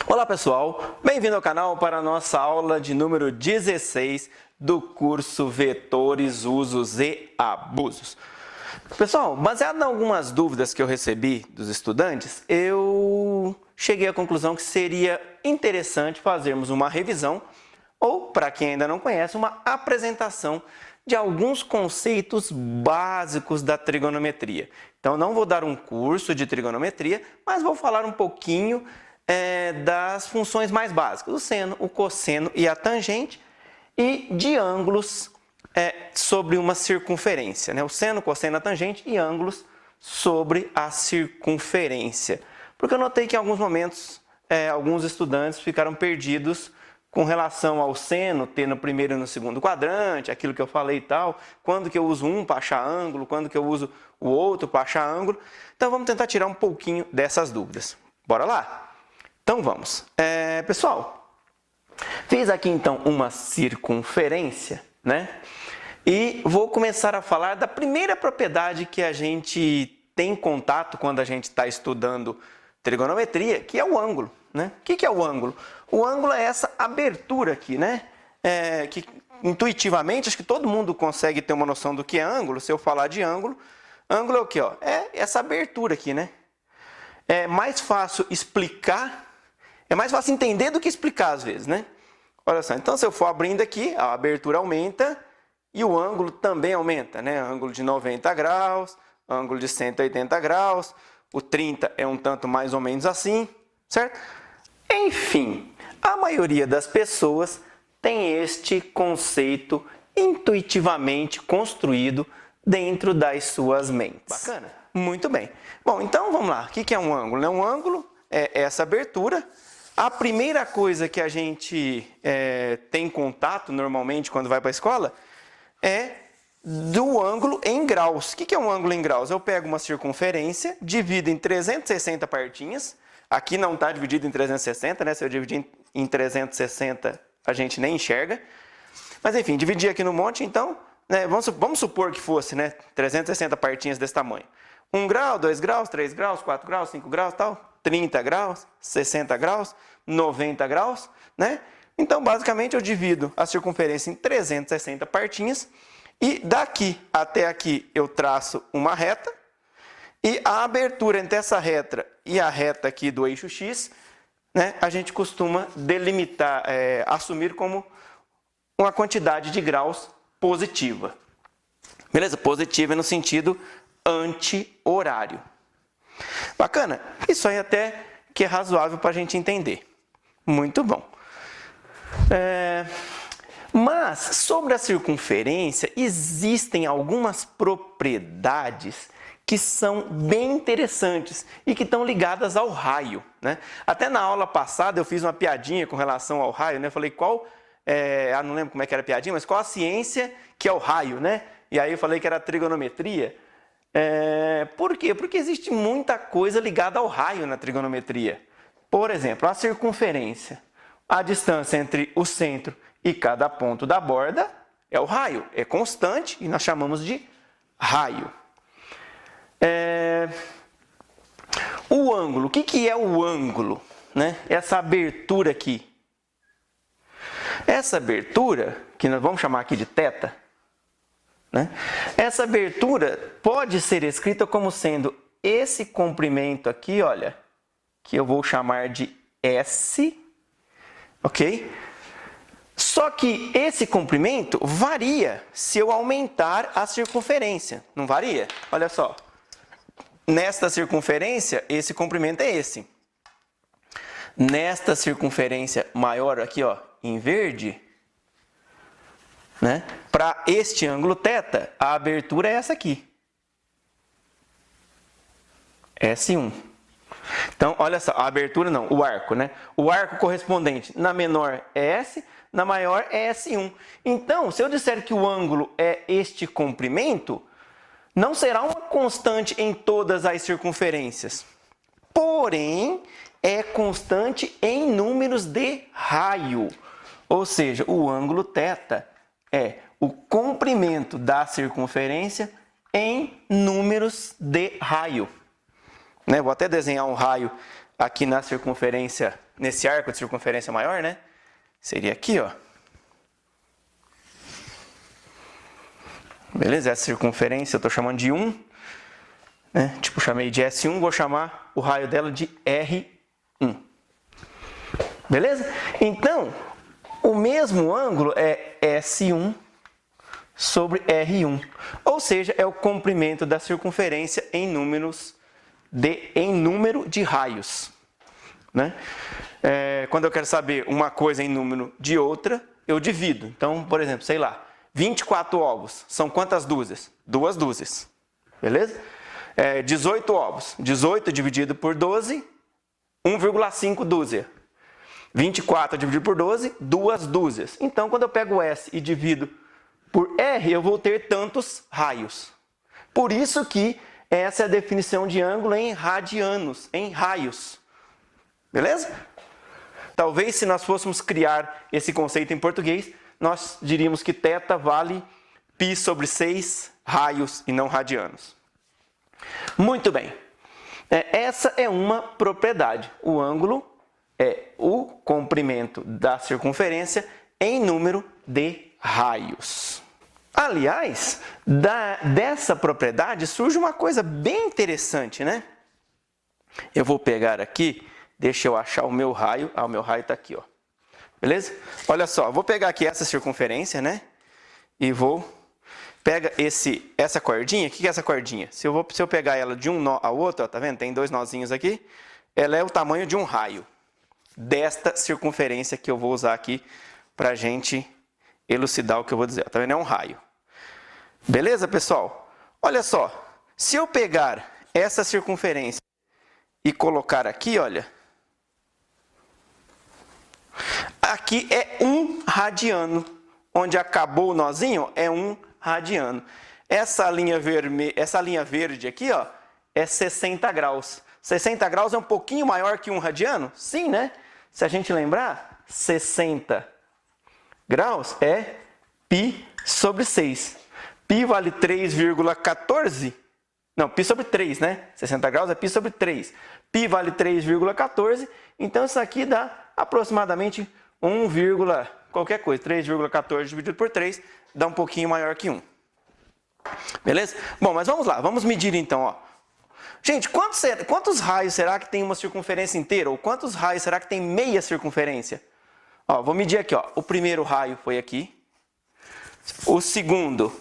Olá pessoal, bem-vindo ao canal para a nossa aula de número 16 do curso Vetores, Usos e Abusos. Pessoal, baseado em algumas dúvidas que eu recebi dos estudantes, eu cheguei à conclusão que seria interessante fazermos uma revisão ou, para quem ainda não conhece, uma apresentação de alguns conceitos básicos da trigonometria. Então, não vou dar um curso de trigonometria, mas vou falar um pouquinho das funções mais básicas, o seno, o cosseno e a tangente, e de ângulos sobre uma circunferência, né? O seno, cosseno, a tangente e ângulos sobre a circunferência. Porque eu notei que em alguns momentos alguns estudantes ficaram perdidos com relação ao seno, ter no primeiro e no segundo quadrante, aquilo que eu falei e tal, quando que eu uso um para achar ângulo, quando que eu uso o outro para achar ângulo. Então vamos tentar tirar um pouquinho dessas dúvidas. Bora lá? Então vamos. Pessoal, fiz aqui então uma circunferência, né? E vou começar a falar da primeira propriedade que a gente tem contato quando a gente está estudando trigonometria, que é o ângulo, né? O que é o ângulo? O ângulo é essa abertura aqui, né? Que intuitivamente, acho que todo mundo consegue ter uma noção do que é ângulo. Se eu falar de ângulo, ângulo é o quê? Ó? É essa abertura aqui, né? É mais fácil explicar, é mais fácil entender do que explicar às vezes, né? Olha só, então se eu for abrindo aqui, a abertura aumenta e o ângulo também aumenta, né? Ângulo de 90 graus, ângulo de 180 graus, o 30 é um tanto mais ou menos assim, certo? Enfim, a maioria das pessoas tem este conceito intuitivamente construído dentro das suas mentes. Bacana? Muito bem. Bom, então vamos lá. O que é um ângulo? Um ângulo é essa abertura. A primeira coisa que a gente tem contato normalmente quando vai para a escola é do ângulo em graus. O que é um ângulo em graus? Eu pego uma circunferência, divido em 360 partinhas. Aqui não está dividido em 360, né? Se eu dividir em 360, a gente nem enxerga. Mas enfim, dividir aqui no monte, então, né? Vamos supor que fosse, né? 360 partinhas desse tamanho. 1 grau, 2 graus, 3 graus, 4 graus, 5 graus, tal. 30 graus, 60 graus, 90 graus, né? Então, basicamente, eu divido a circunferência em 360 partinhas e daqui até aqui eu traço uma reta e a abertura entre essa reta e a reta aqui do eixo X, né, a gente costuma delimitar, assumir como uma quantidade de graus positiva. Beleza? Positiva no sentido anti-horário. Bacana? Isso aí até que é razoável para a gente entender. Muito bom. Mas, sobre a circunferência, existem algumas propriedades que são bem interessantes e que estão ligadas ao raio, né? Até na aula passada eu fiz uma piadinha com relação ao raio, né? Eu falei não lembro como é que era a piadinha, mas qual a ciência que é o raio, né? E aí eu falei que era a trigonometria. Por quê? Porque existe muita coisa ligada ao raio na trigonometria. Por exemplo, a circunferência, a distância entre o centro e cada ponto da borda é o raio, é constante e nós chamamos de raio. O ângulo, o que é o ângulo, né? Essa abertura aqui. Essa abertura, que nós vamos chamar aqui de θ, né? Essa abertura pode ser escrita como sendo esse comprimento aqui, olha, que eu vou chamar de S, ok? Só que esse comprimento varia se eu aumentar a circunferência, não varia? Olha só, nesta circunferência, esse comprimento é esse. Nesta circunferência maior aqui, ó, em verde, né? Para este ângulo θ, a abertura é essa aqui. S1. Então, olha só, a abertura não, o arco, né? O arco correspondente na menor é S, na maior é S1. Então, se eu disser que o ângulo é este comprimento, não será uma constante em todas as circunferências. Porém, é constante em números de raio. Ou seja, o ângulo θ é o comprimento da circunferência em números de raio. Né? Vou até desenhar um raio aqui na circunferência nesse arco de circunferência maior, né? Seria aqui, ó. Beleza? Essa circunferência eu estou chamando de 1. Né? Tipo, chamei de S1, vou chamar o raio dela de R1. Beleza? Então, o mesmo ângulo é S1 sobre R1. Ou seja, é o comprimento da circunferência em número de raios. Né? Quando eu quero saber uma coisa em número de outra, eu divido. Então, por exemplo, sei lá, 24 ovos. São quantas dúzias? 2 dúzias. Beleza? 18 ovos. 18 dividido por 12, 1,5 dúzia. 24 dividido por 12, 2 dúzias. Então, quando eu pego S e divido por R, eu vou ter tantos raios. Por isso que essa é a definição de ângulo em radianos, em raios. Beleza? Talvez se nós fôssemos criar esse conceito em português, nós diríamos que θ vale π sobre 6 raios e não radianos. Muito bem. Essa é uma propriedade. O ângulo é o comprimento da circunferência em número de raios. Aliás, dessa propriedade surge uma coisa bem interessante, né? Eu vou pegar aqui, deixa eu achar o meu raio. O meu raio está aqui, ó. Beleza? Olha só, vou pegar aqui essa circunferência, né? E pega essa cordinha. O que é essa cordinha? Se eu pegar ela de um nó ao outro, ó, tá vendo? Tem 2 nozinhos aqui. Ela é o tamanho de um raio desta circunferência que eu vou usar aqui para a gente elucidar o que eu vou dizer. Tá vendo? É um raio. Beleza, pessoal? Olha só. Se eu pegar essa circunferência e colocar aqui, olha. Aqui é 1 radiano. Onde acabou o nozinho é 1 radiano. Essa linha verde aqui, ó, é 60 graus. 60 graus é um pouquinho maior que 1 radiano? Sim, né? Se a gente lembrar, 60 graus é π sobre 6. Π vale 3,14. Não, π sobre 3, né? 60 graus é π sobre 3. Π vale 3,14. Então, isso aqui dá aproximadamente 1, qualquer coisa. 3,14 dividido por 3 dá um pouquinho maior que 1. Beleza? Bom, mas vamos lá. Vamos medir então, ó. Gente, quantos raios será que tem uma circunferência inteira? Ou quantos raios será que tem meia circunferência? Ó, vou medir aqui, ó. O primeiro raio foi aqui. O segundo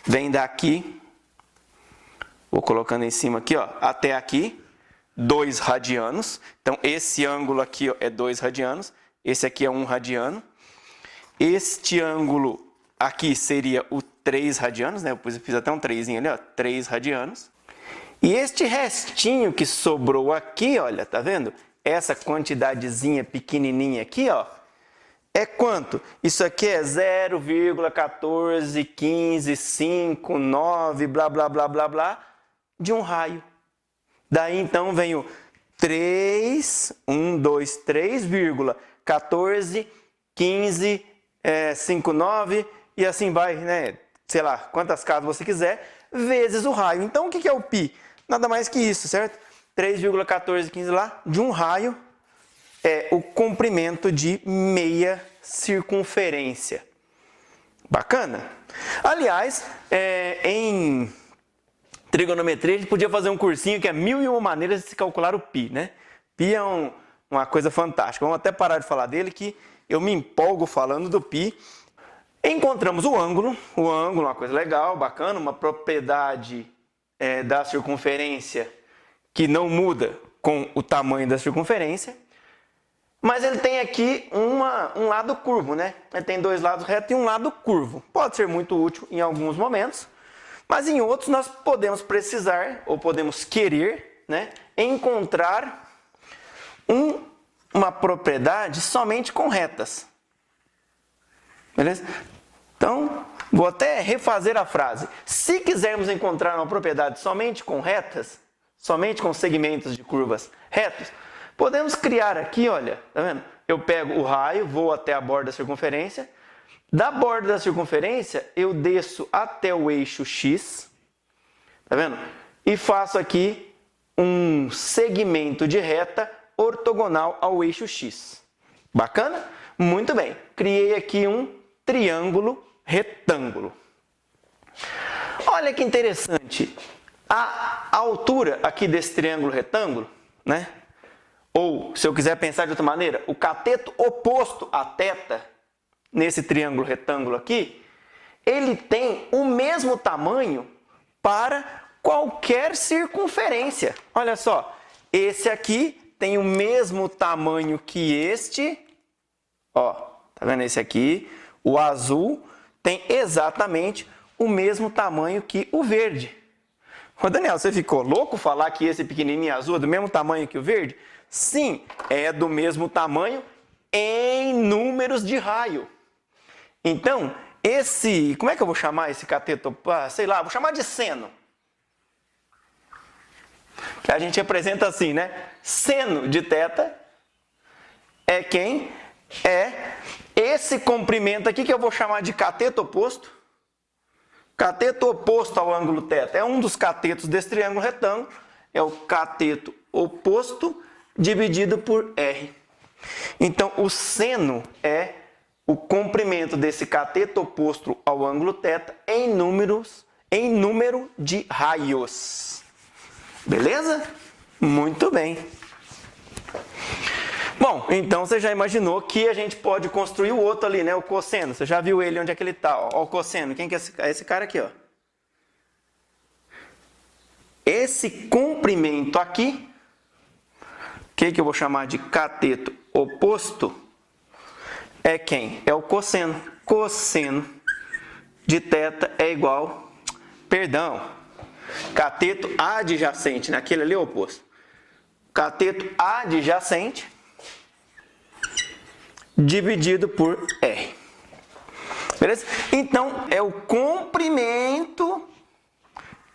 vem daqui. Vou colocando em cima aqui, ó, até aqui. 2 radianos. Então, esse ângulo aqui, ó, é 2 radianos. Esse aqui é 1 radiano. Este ângulo aqui seria o 3 radianos, né? Eu fiz até um 3zinho ali, ó. 3 radianos. E este restinho que sobrou aqui, olha, tá vendo? Essa quantidadezinha pequenininha aqui, ó, é quanto? Isso aqui é 0,141559, blá, blá, blá, blá, blá, de um raio. Daí, então, vem o 3,141559 e assim vai, né? Sei lá, quantas casas você quiser, vezes o raio. Então, o que é o π? Nada mais que isso, certo? 3,1415 lá, de um raio, é o comprimento de meia circunferência. Bacana? Aliás, em trigonometria, a gente podia fazer um cursinho que é 1001 maneiras de se calcular o π, né? Π é uma coisa fantástica. Vamos até parar de falar dele, que eu me empolgo falando do π. Encontramos o ângulo, uma coisa legal, bacana, uma propriedade da circunferência que não muda com o tamanho da circunferência, mas ele tem aqui um lado curvo, né? Ele tem 2 lados retos e um lado curvo. Pode ser muito útil em alguns momentos, mas em outros nós podemos precisar, ou podemos querer, né, encontrar uma propriedade somente com retas. Beleza? Então, vou até refazer a frase. Se quisermos encontrar uma propriedade somente com retas, somente com segmentos de curvas retos, podemos criar aqui, olha, tá vendo? Eu pego o raio, vou até a borda da circunferência. Da borda da circunferência, eu desço até o eixo X, tá vendo? E faço aqui um segmento de reta ortogonal ao eixo x. Bacana? Muito bem. Criei aqui um triângulo retângulo. Olha que interessante. A altura aqui desse triângulo retângulo, né? Ou, se eu quiser pensar de outra maneira, o cateto oposto a θ, nesse triângulo retângulo aqui, ele tem o mesmo tamanho para qualquer circunferência. Olha só, esse aqui tem o mesmo tamanho que este. Ó, tá vendo esse aqui? O azul tem exatamente o mesmo tamanho que o verde. Ô Daniel, você ficou louco falar que esse pequenininho azul é do mesmo tamanho que o verde? Sim, é do mesmo tamanho em números de raio. Então, como é que eu vou chamar esse cateto? Sei lá, vou chamar de seno. Que a gente representa assim, né? Seno de θ é quem? É esse comprimento aqui que eu vou chamar de cateto oposto. Cateto oposto ao ângulo θ é um dos catetos desse triângulo retângulo. É o cateto oposto dividido por R. Então, o seno é o comprimento desse cateto oposto ao ângulo θ em número de raios. Beleza? Muito bem. Bom, então você já imaginou que a gente pode construir o outro ali, né? O cosseno. Você já viu ele, onde é que ele está? Ó, o cosseno. Quem que é esse cara aqui, ó? Esse comprimento aqui, que eu vou chamar de cateto oposto, é quem? É o cosseno. Cosseno de θ é igual, cateto adjacente, né? Aquele ali é o oposto. Cateto adjacente dividido por R. Beleza? Então, é o comprimento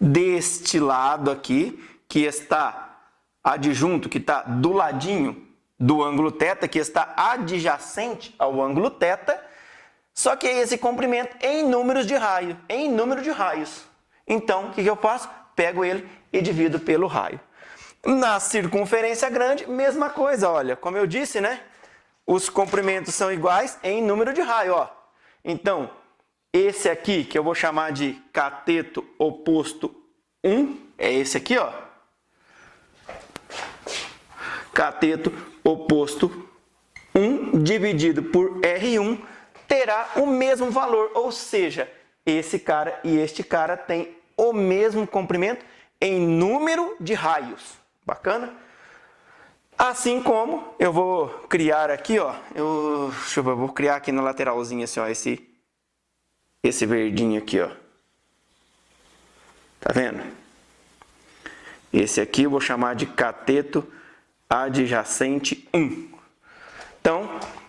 deste lado aqui, que está adjunto, que está do ladinho do ângulo θ, que está adjacente ao ângulo θ, só que é esse comprimento em número de raios. Então, o que eu faço? Pego ele e divido pelo raio. Na circunferência grande, mesma coisa, olha, como eu disse, né? Os comprimentos são iguais em número de raio, ó. Então, esse aqui, que eu vou chamar de cateto oposto 1, é esse aqui, ó. Cateto oposto 1 dividido por R1 terá o mesmo valor, ou seja, esse cara e este cara têm o mesmo comprimento em número de raios. Bacana? Assim como eu vou criar aqui, ó, eu vou criar aqui na lateralzinha assim, ó, esse verdinho aqui, ó. Tá vendo? Esse aqui eu vou chamar de cateto adjacente 1. Então,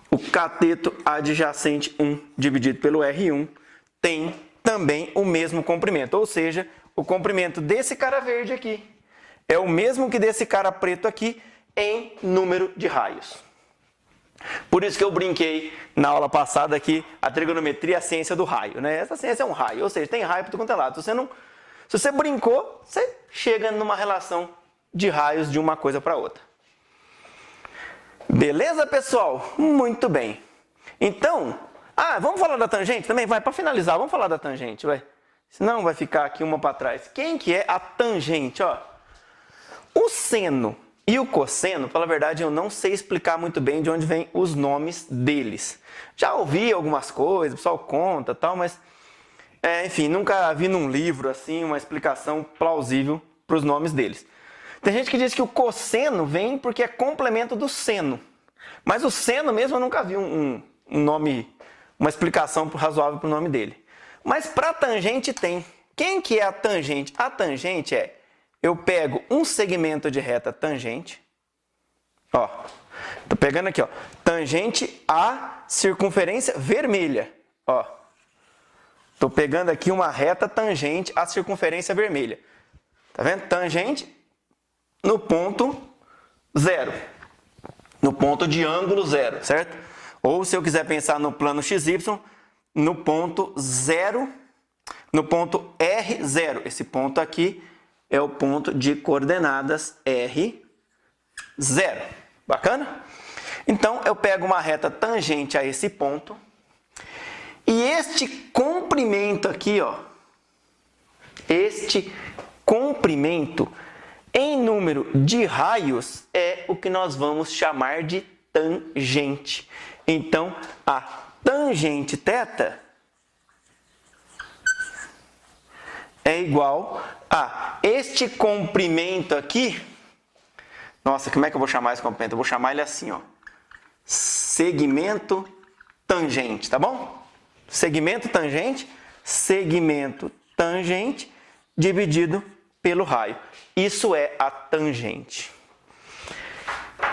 o cateto adjacente 1 dividido pelo R1 tem também o mesmo comprimento, ou seja, o comprimento desse cara verde aqui é o mesmo que desse cara preto aqui em número de raios. Por isso que eu brinquei na aula passada aqui, a trigonometria é a ciência do raio, né? Essa ciência é um raio, ou seja, tem raio para tudo quanto é lado. Se você brincou, você chega numa relação de raios de uma coisa para outra. Beleza, pessoal? Muito bem. Então, vamos falar da tangente também? Vai, para finalizar, vamos falar da tangente, vai. Senão vai ficar aqui uma para trás. Quem que é a tangente, ó? O seno e o cosseno, pela verdade, eu não sei explicar muito bem de onde vêm os nomes deles. Já ouvi algumas coisas, o pessoal conta, tal, mas enfim, nunca vi num livro assim uma explicação plausível para os nomes deles. Tem gente que diz que o cosseno vem porque é complemento do seno. Mas o seno mesmo eu nunca vi um nome, uma explicação razoável para o nome dele. Mas para tangente tem. Quem que é a tangente? A tangente eu pego um segmento de reta tangente. Ó, tô pegando aqui, ó, tangente à circunferência vermelha. Ó, tô pegando aqui uma reta tangente à circunferência vermelha. Tá vendo? Tangente no ponto 0. No ponto de ângulo 0, certo? Ou se eu quiser pensar no plano XY, no ponto 0, no ponto R0. Esse ponto aqui é o ponto de coordenadas R0. Bacana? Então, eu pego uma reta tangente a esse ponto. E este comprimento aqui, ó, este comprimento em número de raios é o que nós vamos chamar de tangente. Então, a tangente θ é igual a este comprimento aqui. Nossa, como é que eu vou chamar esse comprimento? Eu vou chamar ele assim, ó. Segmento tangente, tá bom? Segmento tangente dividido pelo raio. Isso é a tangente.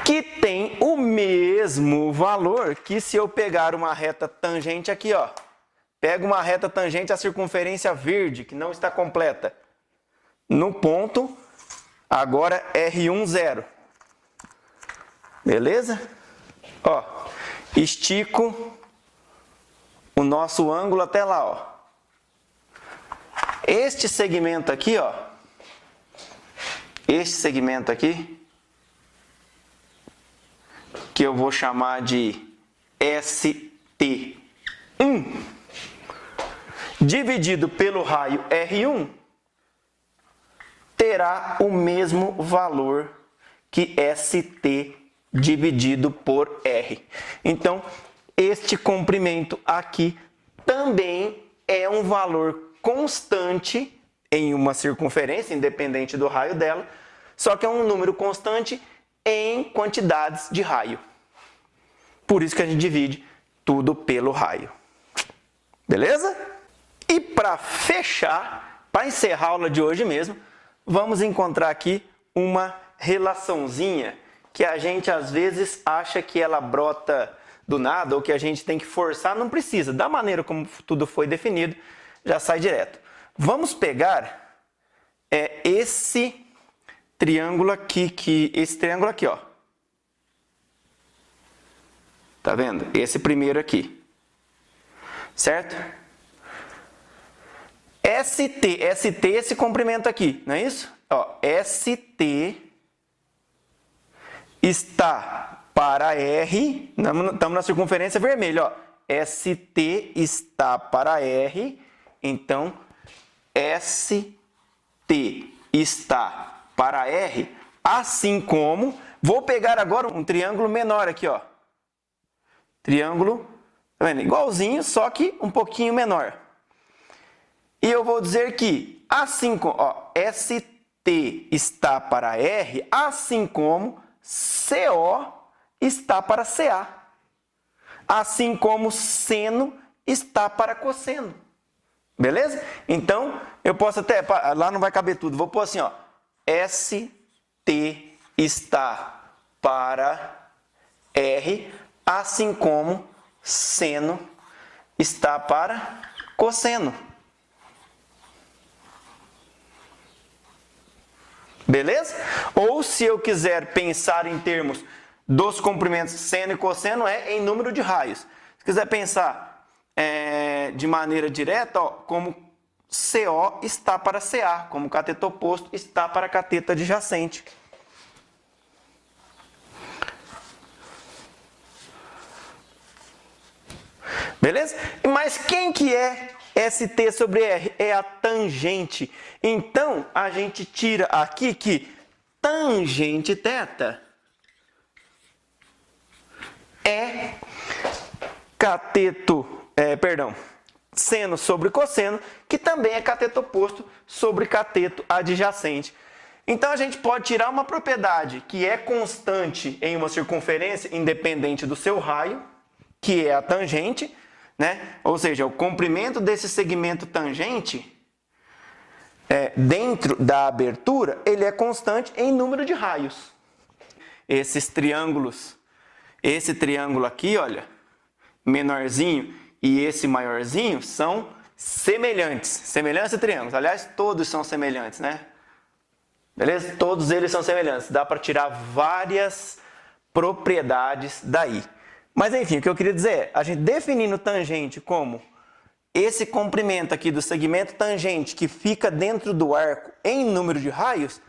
Que tem o mesmo valor que se eu pegar uma reta tangente aqui, ó. Pego uma reta tangente à circunferência verde, que não está completa. No ponto, agora R1, 0. Beleza? Ó, estico o nosso ângulo até lá, ó. Este segmento aqui, ó. Este segmento aqui, que eu vou chamar de ST1, dividido pelo raio R1, terá o mesmo valor que ST dividido por R. Então, este comprimento aqui também é um valor constante em uma circunferência, independente do raio dela, só que é um número constante em quantidades de raio. Por isso que a gente divide tudo pelo raio. Beleza? E para fechar, para encerrar a aula de hoje mesmo, vamos encontrar aqui uma relaçãozinha que a gente às vezes acha que ela brota do nada ou que a gente tem que forçar. Não precisa. Da maneira como tudo foi definido, já sai direto. Vamos pegar esse triângulo aqui, ó. Tá vendo? Esse primeiro aqui. Certo? ST, esse comprimento aqui, não é isso? Ó, ST está para R, estamos na circunferência vermelha, ó. ST está para R, então ST está para R, assim como, vou pegar agora um triângulo menor aqui, ó. Triângulo, tá vendo? Igualzinho, só que um pouquinho menor. E eu vou dizer que, assim como, ó, ST está para R, assim como CO está para CA. Assim como seno está para cosseno. Beleza? Então, eu posso até, lá não vai caber tudo, vou pôr assim, ó. ST está para R, assim como seno está para cosseno. Beleza? Ou se eu quiser pensar em termos dos comprimentos seno e cosseno, é em número de raios. Se quiser pensar de maneira direta, ó, como CO está para CA, como cateto oposto está para cateto adjacente. Beleza? Mas quem que é ST sobre R? É a tangente. Então, a gente tira aqui que tangente θ é seno sobre cosseno, que também é cateto oposto sobre cateto adjacente. Então, a gente pode tirar uma propriedade que é constante em uma circunferência, independente do seu raio, que é a tangente, né? Ou seja, o comprimento desse segmento tangente dentro da abertura, ele é constante em número de raios. Esses triângulos, esse triângulo aqui, olha, menorzinho e esse maiorzinho são semelhantes. Semelhança de triângulos. Aliás, todos são semelhantes, né? Beleza? Todos eles são semelhantes. Dá para tirar várias propriedades daí. Mas enfim, o que eu queria dizer é, a gente definindo tangente como esse comprimento aqui do segmento tangente que fica dentro do arco em número de raios,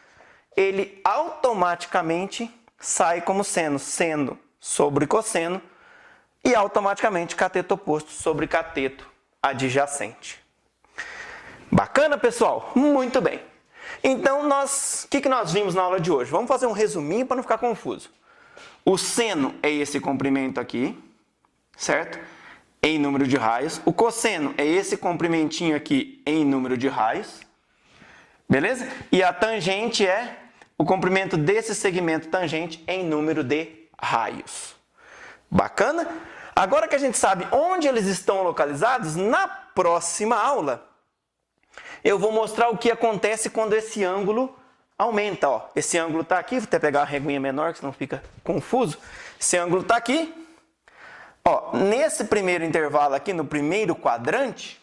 ele automaticamente sai como seno sobre cosseno e automaticamente cateto oposto sobre cateto adjacente. Bacana, pessoal? Muito bem. Então, o que nós vimos na aula de hoje? Vamos fazer um resuminho para não ficar confuso. O seno é esse comprimento aqui, certo? Em número de raios. O cosseno é esse comprimentinho aqui em número de raios. Beleza? E a tangente é o comprimento desse segmento tangente em número de raios. Bacana? Agora que a gente sabe onde eles estão localizados, na próxima aula eu vou mostrar o que acontece quando esse ângulo aumenta. Ó. Esse ângulo está aqui, vou até pegar uma reguinha menor, que senão fica confuso. Esse ângulo está aqui. Ó, nesse primeiro intervalo aqui, no primeiro quadrante,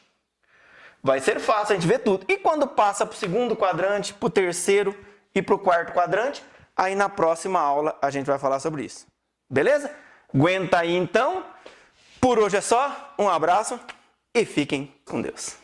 vai ser fácil a gente ver tudo. E quando passa para o segundo quadrante, para o terceiro e para o quarto quadrante, aí na próxima aula a gente vai falar sobre isso. Beleza? Aguenta aí então. Por hoje é só. Um abraço e fiquem com Deus.